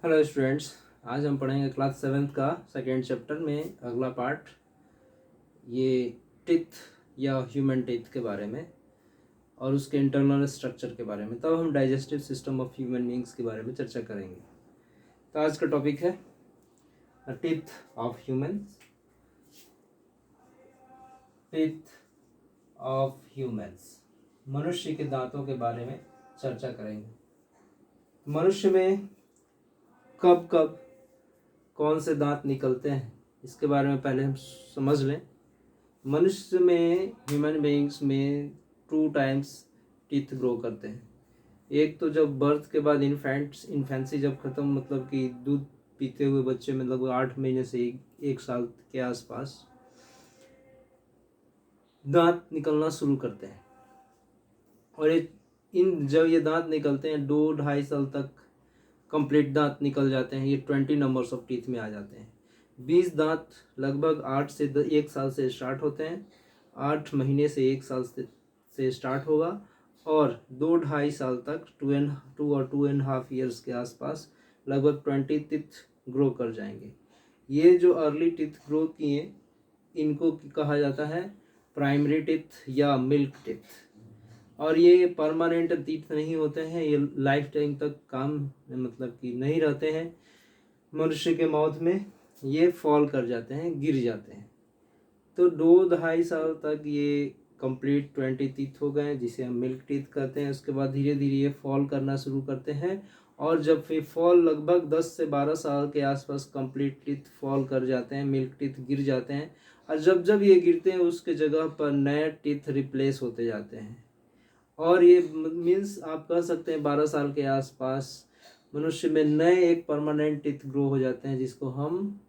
Hello students, आज हम पढ़ेंगे क्लास 7th का सेकेंड चैप्टर में अगला पार्ट, ये टिथ या ह्यूमन टिथ के बारे में और उसके इंटरनल स्ट्रक्चर के बारे में। तब हम digestive system of human beings के बारे में चर्चा करेंगे। तो आज का टॉपिक है teeth of humans. Teeth of humans, मनुष्य के दांतों के बारे में चर्चा करेंगे। मनुष्य में कब कब कौन से दांत निकलते हैं इसके बारे में पहले हम समझ लें। मनुष्य में, ह्यूमन बीइंग्स में 2 टाइम्स टीथ ग्रो करते हैं। एक तो जब बर्थ के बाद इन्फेंसी जब ख़त्म, मतलब कि दूध पीते हुए बच्चे में लगभग 8 महीने से 1 साल के आसपास दांत निकलना शुरू करते हैं। और जब ये दांत निकलते हैं 2-2.5 साल तक कंप्लीट दांत निकल जाते हैं। ये 20 नंबर्स ऑफ टीथ में आ जाते हैं। 20 दांत लगभग 8 से 1 साल से स्टार्ट होते हैं। 8 महीने से 1 साल से स्टार्ट होगा और 2-2.5 साल तक 2 और 2.5 ईयर्स के आसपास लगभग 20 टीथ ग्रो कर जाएंगे। ये जो अर्ली टीथ ग्रो किए इनको कहा जाता है प्राइमरी टीथ या मिल्क टीथ। और ये परमानेंट टीथ नहीं होते हैं, ये लाइफ टाइम तक काम मतलब कि नहीं रहते हैं। मनुष्य के माउथ में ये फॉल कर जाते हैं, गिर जाते हैं। तो 2-2.5 साल तक ये कंप्लीट 20 टीथ हो गए, जिसे हम मिल्क टीथ कहते हैं। उसके बाद धीरे धीरे ये फॉल करना शुरू करते हैं और जब फिर फॉल लगभग 10 से 12 साल के आसपास कंप्लीट टीथ फॉल कर जाते हैं, मिल्क टीथ गिर जाते हैं। और जब जब ये गिरते हैं उसके जगह पर नए टीथ रिप्लेस होते जाते हैं। और ये मीन्स आप कह सकते हैं 12 साल के आसपास मनुष्य में नए एक परमानेंट टीथ ग्रो हो जाते हैं, जिसको हम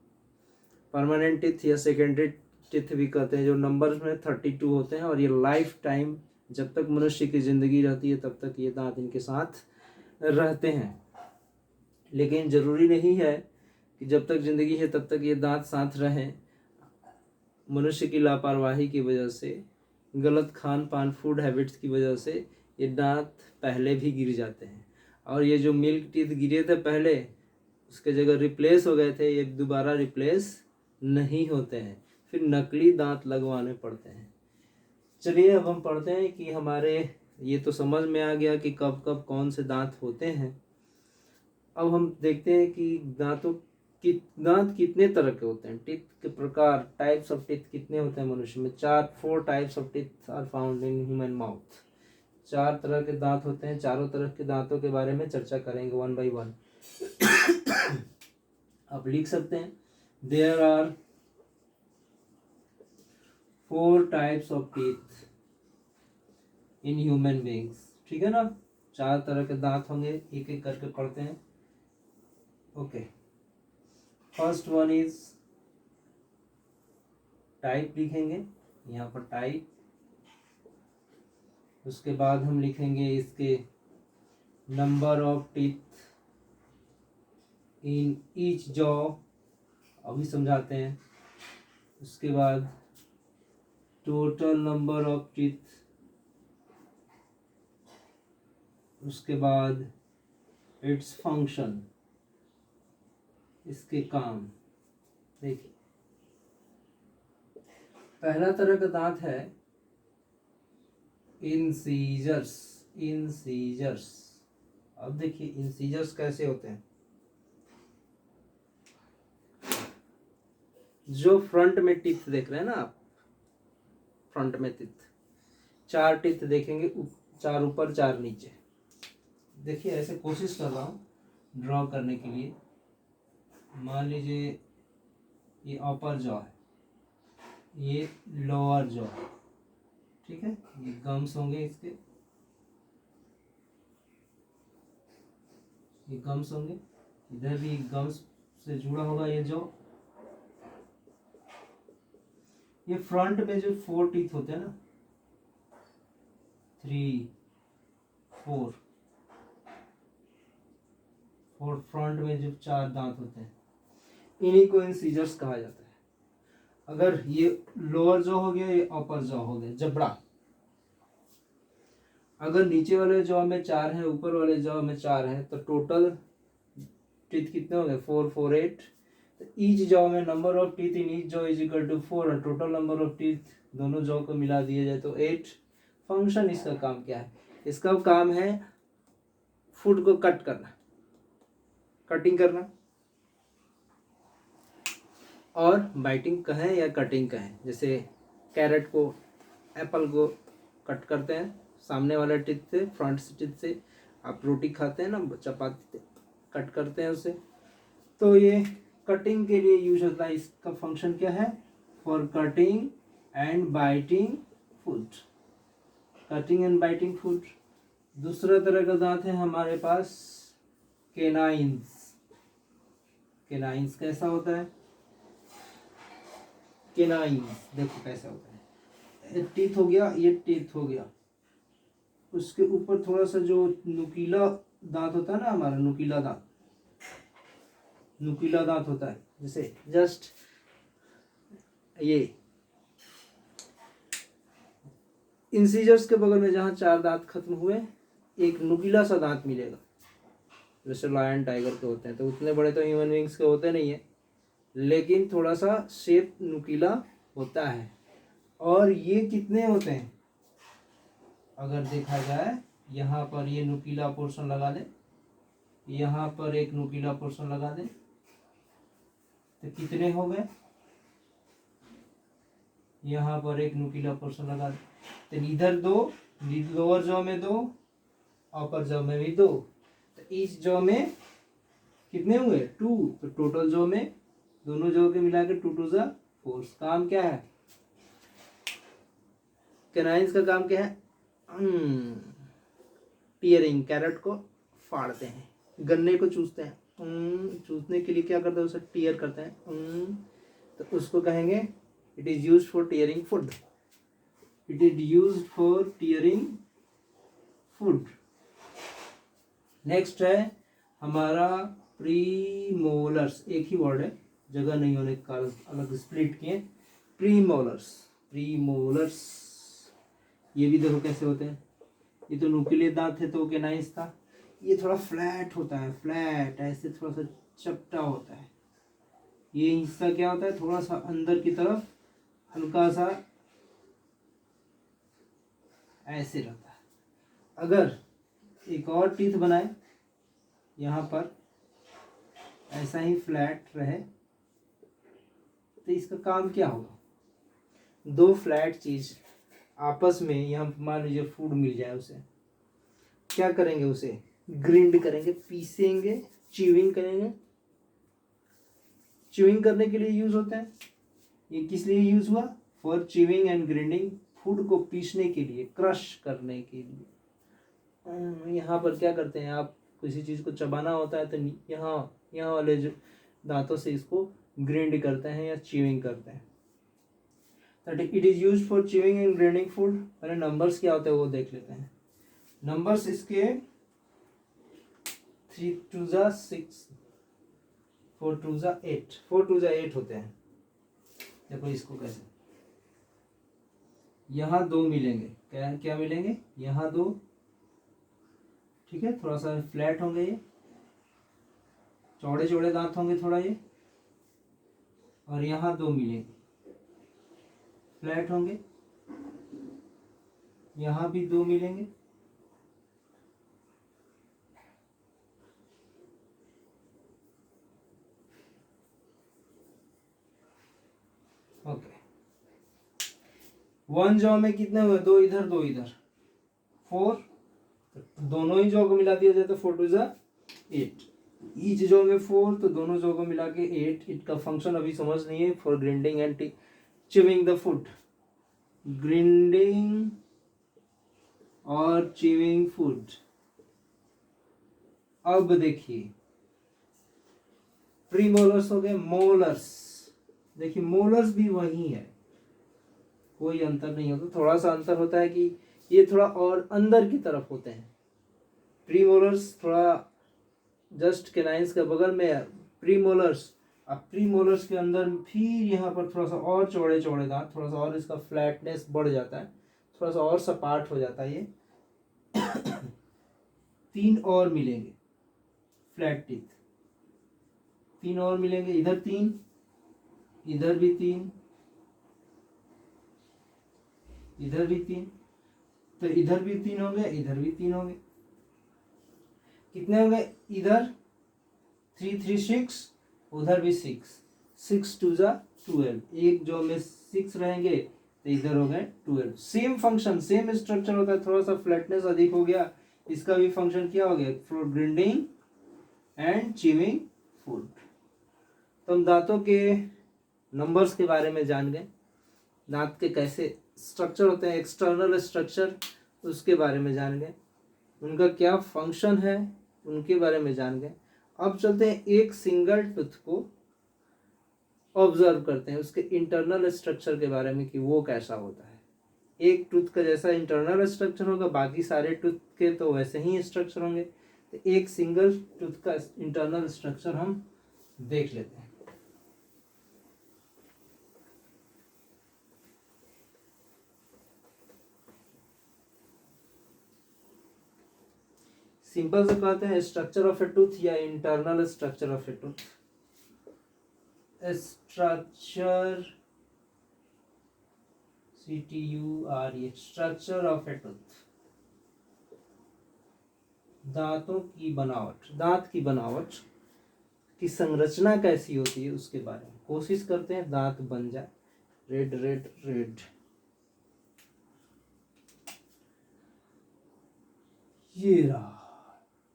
परमानेंट टीथ या सेकेंडरी टीथ भी कहते हैं, जो नंबर्स में 32 होते हैं। और ये लाइफ टाइम जब तक मनुष्य की ज़िंदगी रहती है तब तक ये दांत इनके साथ रहते हैं। लेकिन ज़रूरी नहीं है कि जब तक ज़िंदगी है तब तक ये दांत साथ रहें। मनुष्य की लापरवाही की वजह से, गलत खान पान, फूड हैबिट्स की वजह से ये दांत पहले भी गिर जाते हैं। और ये जो मिल्क टीथ गिरे थे पहले, उसके जगह रिप्लेस हो गए थे, ये दोबारा रिप्लेस नहीं होते हैं, फिर नकली दांत लगवाने पड़ते हैं। चलिए अब हम पढ़ते हैं कि हमारे, ये तो समझ में आ गया कि कब कब कौन से दांत होते हैं। अब हम देखते हैं कि दांत कितने तरह के होते हैं। टीथ के प्रकार, टाइप्स ऑफ टीथ कितने होते हैं मनुष्य में। 4 types of teeth are found in human mouth. 4 तरह के दांत होते हैं। चारों तरह के दांतों के बारे में चर्चा करेंगे 1 by 1। आप लिख सकते हैं, there are 4 types of teeth in human beings. ठीक है ना, 4 तरह के दांत होंगे, एक एक करके पढ़ते हैं। Okay, first one is type, लिखेंगे यहाँ पर टाइप। उसके बाद हम लिखेंगे इसके number of teeth in each jaw, अभी समझाते हैं। उसके बाद टोटल नंबर ऑफ टीथ। उसके बाद इट्स फंक्शन, इसके काम। देखिए, पहला तरह का दांत है इंसीजर्स। इंसीजर्स, अब देखिए इंसीजर्स कैसे होते हैं। जो फ्रंट में टीथ देख रहे हैं ना आप, फ्रंट में टीथ, 4 टीथ देखेंगे, 4 ऊपर 4 नीचे। देखिए ऐसे कोशिश कर रहा हूँ ड्रॉ करने के लिए। मान लीजिए ये अपर जॉ है, ये लोअर जॉ, ठीक है। ये गम्स होंगे इसके, ये गम्स होंगे। इधर भी गम्स से जुड़ा होगा ये जॉ। ये फ्रंट में जो 4 टीथ होते हैं ना, 3, 4 फ्रंट में जो 4 दांत होते हैं, इन्हीं को इंसीजर्स कहा जाता है। अगर ये लोअर जॉ हो गया, ये अपर जॉ हो गया, जबड़ा। अगर नीचे वाले जॉ में 4 है, ऊपर वाले जॉ में 4 है, तो टोटल टीथ कितने हो गए 4 4 8। तो ईच जॉ में number of teeth in each jaw is equal to 4 और टोटल नंबर ऑफ टीथ दोनों जॉ को मिला दिया जाए तो 8। फंक्शन इसका काम क्या है? इसका काम है फूड को कट करना, कटिंग करना, और बाइटिंग कहें या कटिंग कहें। जैसे कैरेट को, एप्पल को कट करते हैं सामने वाले टीथ से, फ्रंट टीथ से। आप रोटी खाते हैं ना, चपाती कट करते हैं उसे, तो ये कटिंग के लिए यूज होता है। इसका फंक्शन क्या है? For cutting and biting food, cutting and biting food. दूसरा तरह का दांत है हमारे पास केनाइंस। केनाइंस कैसा होता है? केनाइंस देखो कैसा होता है। टीथ हो गया, ये टीथ हो गया, उसके ऊपर थोड़ा सा जो नुकीला दांत होता है ना हमारा, नुकीला दांत, नुकीला दांत होता है। जैसे जस्ट ये इंसीजर्स के बगल में जहाँ 4 दांत खत्म हुए, एक नुकीला सा दांत मिलेगा, जैसे लायन टाइगर के होते हैं। तो उतने बड़े तो ह्यूमन बींग्स के होते नहीं है, लेकिन थोड़ा सा शेप नुकीला होता है। और ये कितने होते हैं? अगर देखा जाए, यहाँ पर ये नुकीला पोर्शन लगा दे, यहाँ पर एक नुकीला पोर्शन लगा दे, तो कितने हो गए? यहाँ पर एक नुकीला पोर्शन लगा दे, तो इधर 2, लोअर जॉ में 2, अपर जॉ में भी 2, तो इस जॉ में कितने हुए? 2। तो टोटल जॉ में दोनों जॉ के मिला के 2 2 जा 4। काम क्या है? कैनाइंस का काम क्या है? टीयरिंग, कैरेट को फाड़ते हैं, गन्ने को चूसते हैं। चूसने के लिए क्या करते हैं? उसे टीयर करते हैं। तो उसको कहेंगे it is used for tearing food. It is used for tearing food. Next है हमारा प्रीमोलर्स। एक ही वर्ड है, जगह नहीं होने के कारण अलग स्प्लिट किए। प्रीमोलर्स, प्रीमोलर्स ये भी देखो कैसे होते हैं। ये तो नुकीले दांत थे तो केनाइंस था। ये थोड़ा फ्लैट होता है, फ्लैट ऐसे थोड़ा सा चपटा होता है। ये हिस्सा क्या होता है? थोड़ा सा अंदर की तरफ हल्का सा ऐसे रहता है। अगर एक और टीथ बनाए यहाँ पर ऐसा ही फ्लैट रहे, तो इसका काम क्या होगा? 2 फ्लैट चीज आपस में, यहाँ मान लीजिए फूड मिल जाए, उसे क्या करेंगे? उसे ग्रिंड करेंगे, पीसेंगे, च्यूइंग करेंगे। च्यूइंग करने के लिए यूज होता है। ये किस लिए यूज हुआ? For chewing and grinding, food को पीसने के लिए, क्रश करने के लिए। यहाँ पर क्या करते हैं? आप किसी चीज को चबाना होता है तो यहाँ वाले जो दांतों से इसको ग्राइंड करते हैं या च्यूइंग करते हैं। It is used for chewing and grinding food. पहले नंबर्स क्या होते हैं वो देख लेते हैं। नंबर्स इसके 3 2 जा 6, 4 2 जा 8, 4 2 जा 8 होते हैं। देखो इसको कैसे, यहाँ 2 मिलेंगे, क्या क्या मिलेंगे? यहाँ 2, ठीक है, थोड़ा सा फ्लैट होंगे, ये चौड़े चौड़े दांत होंगे थोड़ा ये, और यहाँ 2 मिलेंगे, फ्लैट होंगे, यहाँ भी 2 मिलेंगे, ओके। 1 जॉ में कितने हुए? 2 इधर 2 इधर, 4। दोनों ही जॉ को मिला दिया जाए तो 4 2 जा 8। ईच जॉ में 4, तो दोनों जॉ को मिला के 8। इट का फंक्शन अभी समझ नहीं है। For grinding and chewing the food, grinding और च्यूइंग फूड। अब देखिए प्रीमोलर्स हो गए, मोलर्स। देखिए मोलर्स भी वही है, कोई अंतर नहीं होता। थोड़ा सा अंतर होता है कि ये थोड़ा और अंदर की तरफ होते हैं। प्रीमोलर्स थोड़ा जस्ट केनाइंस के बगल में है प्रीमोलर्स। अब प्रीमोलर्स के अंदर फिर यहाँ पर थोड़ा सा और चौड़े चौड़े दांत, थोड़ा सा और इसका फ्लैटनेस बढ़ जाता है, थोड़ा सा और सपाट हो जाता है ये। 3 और मिलेंगे फ्लैट टीथ, 3 और मिलेंगे, इधर 3, इधर भी 3, इधर भी 3, तो इधर भी 3 हो गए, इधर भी 3 हो गए। कितने हो गए? इधर 3 3 6, उधर भी 6, 6 2 जा 12, एक जो में 6 रहेंगे तो इधर हो गए 12। सेम फंक्शन, सेम स्ट्रक्चर होता है, थोड़ा सा फ्लैटनेस अधिक हो गया, इसका भी फंक्शन क्या हो गया? For grinding and chewing food. तो हम दांतों के नंबर्स के बारे में जान गए, दांत के कैसे स्ट्रक्चर होते हैं, एक्सटर्नल स्ट्रक्चर उसके बारे में जान गए, उनका क्या फंक्शन है उनके बारे में जान गए। अब चलते हैं एक सिंगल टूथ को ऑब्जर्व करते हैं, उसके इंटरनल स्ट्रक्चर के बारे में कि वो कैसा होता है। एक टूथ का जैसा इंटरनल स्ट्रक्चर होगा, बाकी सारे टूथ के तो वैसे ही स्ट्रक्चर होंगे। तो एक सिंगल टूथ का इंटरनल स्ट्रक्चर हम देख लेते हैं। सिंपल से कहते हैं स्ट्रक्चर ऑफ ए टूथ या internal structure of A tooth. Structure CTURE, structure of A tooth, दांतों की बनावट, दांत की बनावट की संरचना कैसी होती है उसके बारे में कोशिश करते हैं दांत बन जाए। रेड रेड रेड, ये रहा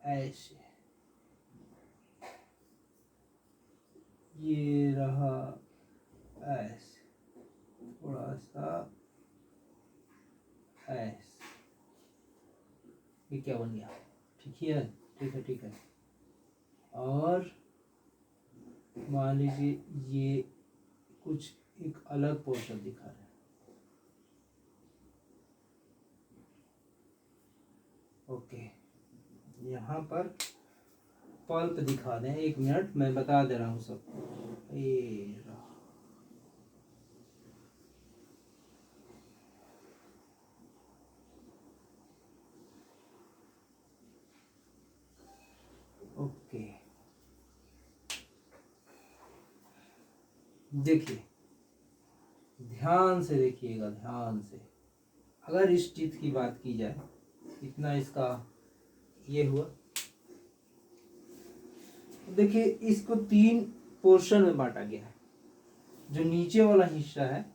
ऐसे, ये रहा ऐसे, थोड़ा सा ऐसे, ये क्या बन गया? ठीक है, ठीक है, ठीक है। और मान लीजिए ये कुछ एक अलग पोर्शन दिखा रहा है। ओके, यहाँ पर पल्प दिखा दें, 1 मिनट मैं बता दे रहा हूँ सबको। ये रहा, ओके, देखिए ध्यान से देखिएगा, ध्यान से। अगर इस टीथ की बात की जाए, इतना इसका ये हुआ, देखिए इसको 3 पोर्शन में बांटा गया है। जो नीचे वाला हिस्सा है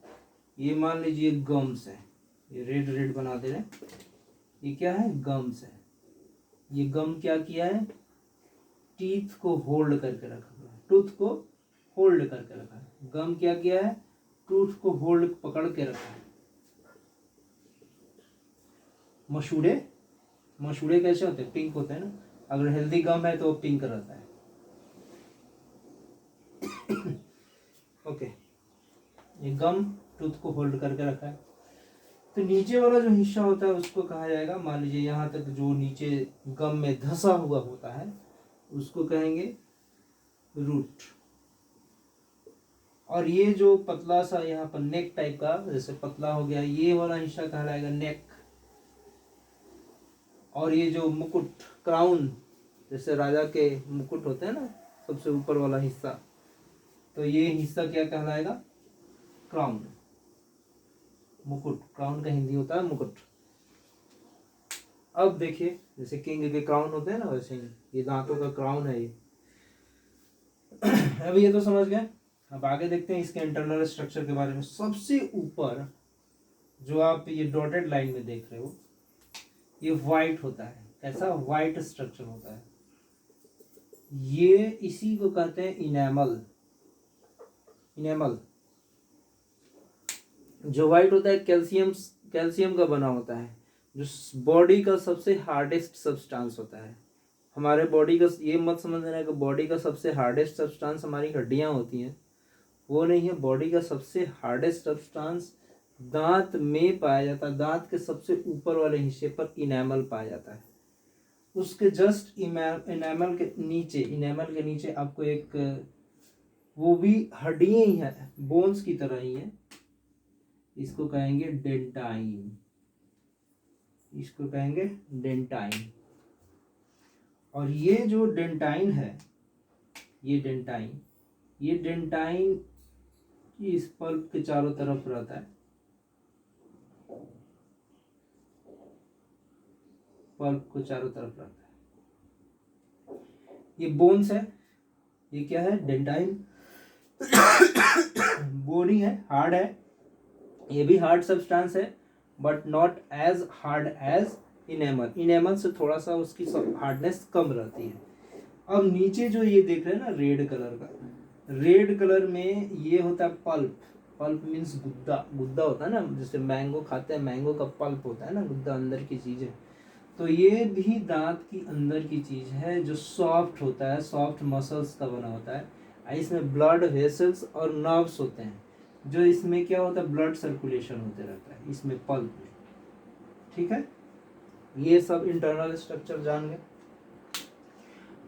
ये मान लीजिए गम्स है, ये रेड रेड बना दे रहे हैं, ये क्या है? गम्स है। ये गम क्या किया है? टीथ को होल्ड करके रखा हुआ है, टूथ को होल्ड करके रखा है। गम क्या किया है? टूथ को होल्ड, पकड़ के रखा है। मसूड़े, मसूड़े कैसे होते हैं? पिंक होते हैं ना। अगर हेल्दी गम है तो वो पिंक रहता है। ओके, ये गम टूथ को होल्ड करके रखा है। तो नीचे वाला जो हिस्सा होता है उसको कहा जाएगा, मान लीजिए यहाँ तक जो नीचे गम में धंसा हुआ होता है उसको कहेंगे रूट। और ये जो पतला सा यहाँ पर नेक टाइप का जैसे पतला हो गया, ये वाला हिस्सा कहलाएगा नेक। और ये जो मुकुट, क्राउन, जैसे राजा के मुकुट होते हैं ना, सबसे ऊपर वाला हिस्सा, तो ये हिस्सा क्या कहलाएगा? क्राउन, मुकुट। क्राउन का हिंदी होता है मुकुट। अब देखिए जैसे किंग के क्राउन होते हैं ना, वैसे ही ये दांतों का क्राउन है ये। अब ये तो समझ गए। अब आगे देखते हैं इसके इंटरनल स्ट्रक्चर के बारे में। सबसे ऊपर जो आप ये डॉटेड लाइन में देख रहे हो, ये व्हाइट होता है। कैसा? व्हाइट स्ट्रक्चर होता है। ये इसी को कहते हैं इनेमल। इनेमल जो व्हाइट होता है कैल्शियम का बना होता है, जो बॉडी का सबसे हार्डेस्ट सब्सटेंस होता है। हमारे बॉडी का, ये मत समझना कि बॉडी का सबसे हार्डेस्ट सब्सटेंस हमारी हड्डियां होती हैं, वो नहीं है। बॉडी का सबसे हार्डेस्ट सब्सटेंस दांत में पाया जाता है। दांत के सबसे ऊपर वाले हिस्से पर इनेमल पाया जाता है। उसके जस्ट इनेमल के नीचे आपको एक, वो भी हड्डियां ही है, बोन्स की तरह ही है, इसको कहेंगे डेंटाइन। इसको कहेंगे डेंटाइन। और ये जो डेंटाइन है ये डेंटाइन इस पल्प के चारों तरफ रहता है, पल्प को चारों तरफ रहता है। ये बोन्स है, ये क्या है, डेंटाइन बोनी है, हार्ड है, ये भी हार्ड सब्सटेंस है but not as hard as enamel. Enamel से थोड़ा सा उसकी हार्डनेस कम रहती है। अब नीचे जो ये देख रहे हैं ना रेड कलर का, रेड कलर में ये होता है पल्प। पल्प मीन्स गुद्दा, गुद्दा होता है ना, जैसे मैंगो खाते हैं, मैंगो का पल्प होता है ना, गुद्दा अंदर की चीज है। तो ये भी दांत की अंदर की चीज है जो सॉफ्ट होता है, सॉफ्ट मसल्स का बना होता है। इसमें ब्लड वेसल्स और नर्व्स होते हैं, जो इसमें क्या होता है, ब्लड सर्कुलेशन होते रहता है इसमें पल्प में। ठीक है, ये सब इंटरनल स्ट्रक्चर जान गए।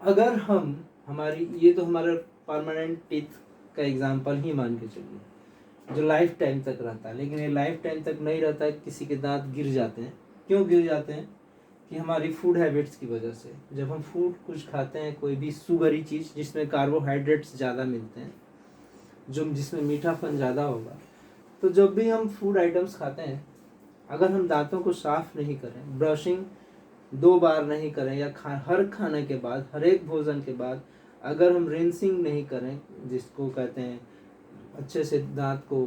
अगर हम हमारी, ये तो हमारा परमानेंट टीथ का एग्जांपल ही मान के चलिए, जो लाइफ टाइम तक रहता है। लेकिन ये लाइफ टाइम तक नहीं रहता है, किसी के दांत गिर जाते हैं। क्यों गिर जाते हैं? कि हमारी फूड हैबिट्स की वजह से। जब हम फूड कुछ खाते हैं, कोई भी शुगरी चीज़ जिसमें कार्बोहाइड्रेट्स ज़्यादा मिलते हैं, जो जिसमें मीठापन ज़्यादा होगा, तो जब भी हम फूड आइटम्स खाते हैं, अगर हम दांतों को साफ नहीं करें, ब्रशिंग 2 बार नहीं करें, या हर खाने के बाद, हर एक भोजन के बाद अगर हम रिंसिंग नहीं करें, जिसको कहते हैं अच्छे से दांत को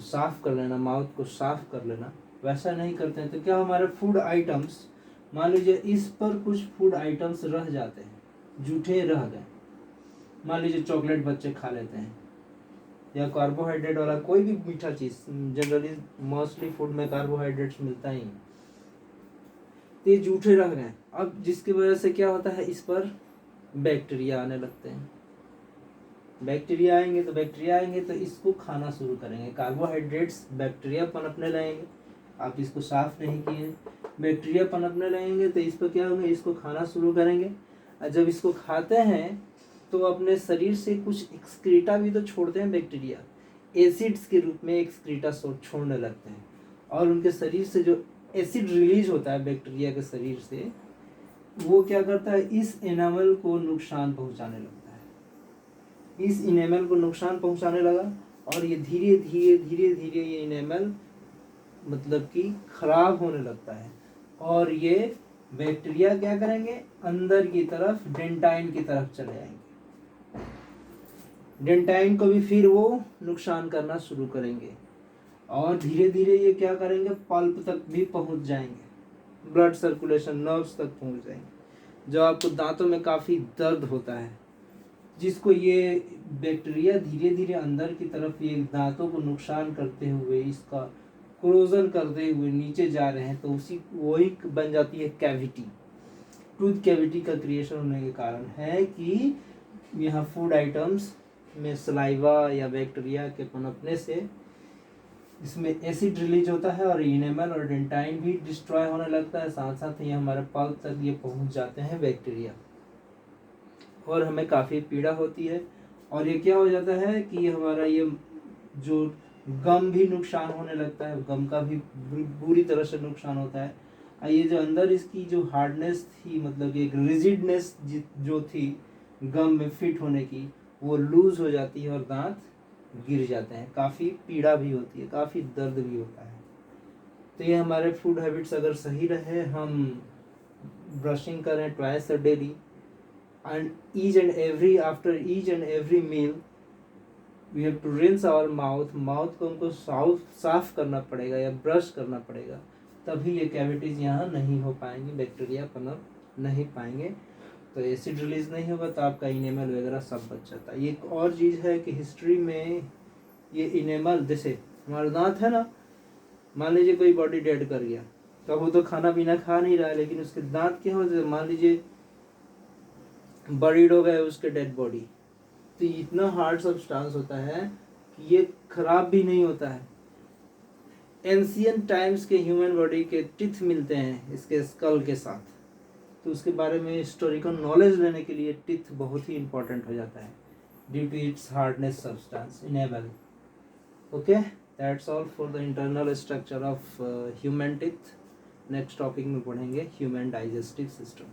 साफ कर लेना, माउथ को साफ कर लेना, वैसा नहीं करते हैं, तो क्या हमारे फूड आइटम्स, मान लीजिए इस पर कुछ फूड आइटम्स रह जाते हैं, जूठे रह गए, मान लीजिए चॉकलेट बच्चे खा लेते हैं, या कार्बोहाइड्रेट वाला कोई भी मीठा चीज़, जनरली मोस्टली फूड में कार्बोहाइड्रेट्स मिलता ही, तो ये जूठे रह गए। अब जिसकी वजह से क्या होता है, इस पर बैक्टीरिया आने लगते हैं। बैक्टीरिया आएंगे तो इसको खाना शुरू करेंगे, कार्बोहाइड्रेट्स, बैक्टीरिया पनपने लगेंगे। आप इसको साफ नहीं किए, बैक्टीरिया पनपने लगेंगे तो इस पर क्या होंगे, इसको खाना शुरू करेंगे। और जब इसको खाते हैं तो अपने शरीर से कुछ एक्सक्रीटा भी तो छोड़ते हैं बैक्टीरिया, एसिड्स के रूप में एक्सक्रीटा छोड़ने लगते हैं। और उनके शरीर से जो एसिड रिलीज होता है बैक्टीरिया के शरीर से, वो क्या करता है, इस एनामल को नुकसान पहुंचाने लगता है। इस इनेमल को नुकसान पहुंचाने लगा और ये धीरे धीरे ये इनेमल मतलब कि खराब होने लगता है। और ये बैक्टीरिया क्या करेंगे, अंदर की तरफ डेंटाइन की तरफ चले जाएंगे। डेंटाइन को भी फिर वो नुकसान करना शुरू करेंगे और धीरे धीरे ये क्या करेंगे, पल्प तक भी पहुंच जाएंगे, ब्लड सर्कुलेशन, नर्व्स तक पहुंच जाएंगे। जो आपको दांतों में काफ़ी दर्द होता है, जिसको ये बैक्टीरिया धीरे धीरे अंदर की तरफ ये दांतों को नुकसान करते हुए, इसका क्रोजन करते हुए नीचे जा रहे हैं, तो उसी वही बन जाती है कैविटी। टूथ कैविटी का क्रिएशन होने के कारण है कि यहाँ फूड आइटम्स में सलाइवा या बैक्टीरिया के पनपने से इसमें एसिड रिलीज होता है और इनेमल और डेंटाइन भी डिस्ट्रॉय होने लगता है। साथ साथ ये हमारे पल्प तक ये पहुंच जाते हैं बैक्टीरिया, और हमें काफ़ी पीड़ा होती है। और ये क्या हो जाता है कि हमारा ये जो गम भी नुकसान होने लगता है, गम का भी बुरी तरह से नुकसान होता है। ये जो अंदर इसकी जो हार्डनेस थी, मतलब एक रिजिडनेस जो थी गम में फिट होने की, वो लूज हो जाती है और दांत गिर जाते हैं। काफ़ी पीड़ा भी होती है, काफ़ी दर्द भी होता है। तो ये हमारे फूड हैबिट्स अगर सही रहे, हम ब्रशिंग करें twice a daily, and after each and every meal we have to rinse our mouth को हमको साफ करना पड़ेगा या ब्रश करना पड़ेगा, तभी ये कैविटीज यहाँ नहीं हो पाएंगी, बैक्टीरिया पनप नहीं पाएंगे, तो एसिड रिलीज नहीं होगा, तो आपका इनेमल वगैरह सब बच जाता है। ये एक और चीज़ है कि हिस्ट्री में ये इनेमल, जैसे हमारा दांत है ना, मान लीजिए कोई बॉडी डेड कर गया, तो वो तो खाना पीना खा नहीं रहा है, लेकिन उसके दांत क्या हो जाए, मान लीजिए बरीड हो गए उसके डेड बॉडी, तो इतना हार्ड सब्सटेंस होता है कि ये खराब भी नहीं होता है। एंशियंट टाइम्स के ह्यूमन बॉडी के टिथ मिलते हैं इसके स्कल के साथ, तो उसके बारे में हिस्टोरिकल नॉलेज लेने के लिए टिथ बहुत ही इंपॉर्टेंट हो जाता है, due to its hardness substance enamel. Okay, that's all for the internal structure of human teeth. Next topic में पढ़ेंगे ह्यूमन डाइजेस्टिव सिस्टम।